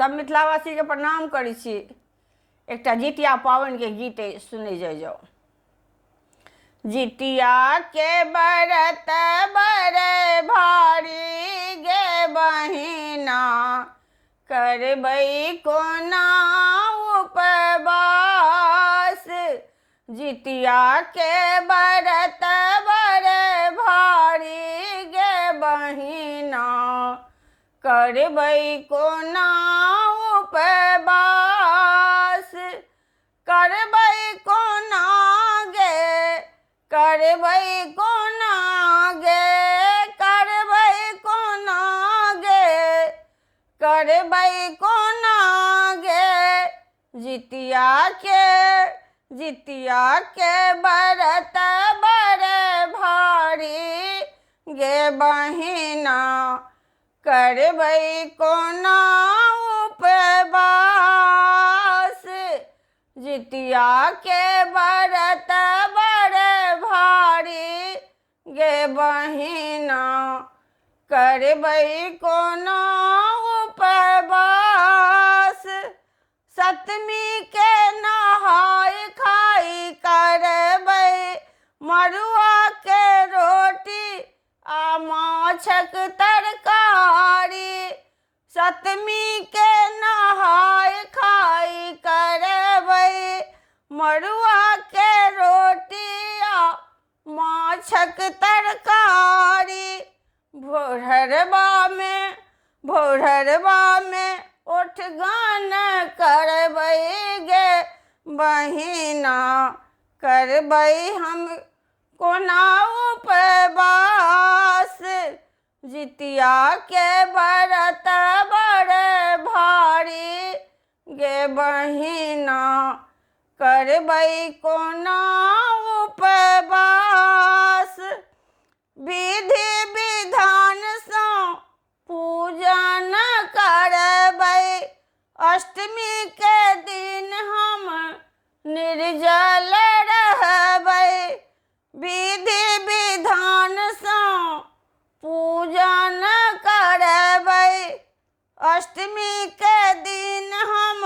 सब मिथिलावासी के प्रणाम करै छी। एकटा जितिया पावन के गीत सुनै जाओ। जितिया के व्रत बड़े भारी गे बहिना, करबै कोना उपवास। जितिया के व्रत बड़े भारी गे बहिना, करबै कोना उपवास। करबै कोना गे, करबै कोना गे, करबै कोना गे, करबै कोना गे। जितिया के व्रत बड़े भारी गे बहिना, करबै कोना उपवास। जितिया के व्रत बड़े भारी गे बहिना, करबै कोना उपवास। सप्तमी के नहाय खाई करबै मड़ुआ के रोटी आ माछक तरकारी। सप्तमी के नहाय खाई करबै मड़ुआ के रोटी आ माछक तरकारी। भोरहरबा में ओठगन करबै गे बहिना, करबै हम कोना उपवास। जितिया के व्रत बड़े भारी गे बहिना, करबै कोना उपवास। विधि विधान सँ पूजन करबै, अष्टमी के दिन हम निर्जल रहबै। विधि विधान सँ पूजन करबै, अष्टमी के दिन हम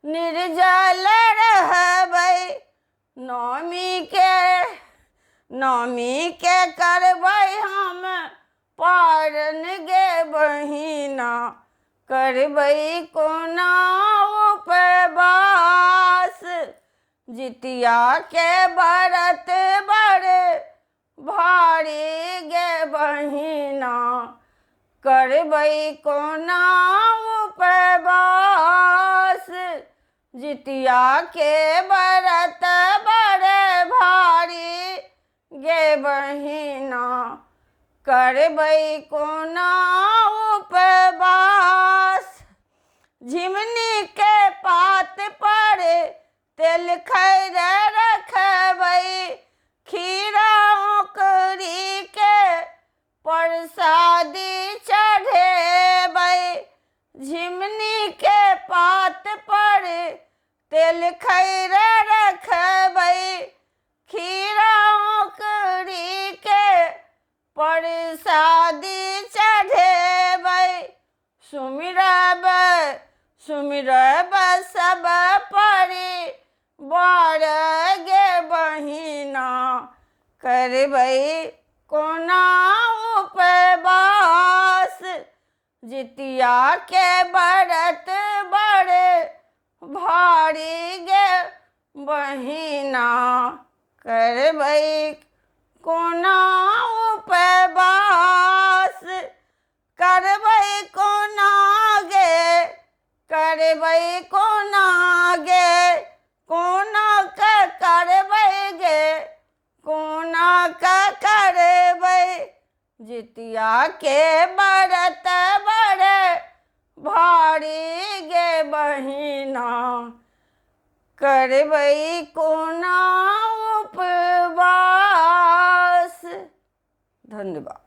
निर्जल रहबै। नवमी के करबै हम पारण गे बहिना, करबै कोना उपवास। जितिया के व्रत बड़े भारी गे बहिना, करबै कोना उपवास। जितिया के व्रत बड़े भारी गे बहिना, करबै कोना उपवास। झिमनी के पात पर तेल खैर रखबै, खीरा औंकरी के प्रसादी चढ़ेबै। झिमनी के पात पर तेल खैर रखबै, खीरा औंकरी के प्रसादी चढ़ेबै। सुमिरब सब परिवार गे बहिना, करबै कोना उपवास। जितिया के व्रत बड़े भारी गे बहिना, करबै कोना उपवास। करबै कोना गे, करबै कोना गे, कोना का करबै गे, कोना का करबै। जितिया के व्रत बड़े भारी गे बहिना, करबै कोना उपवास। धन्यवाद।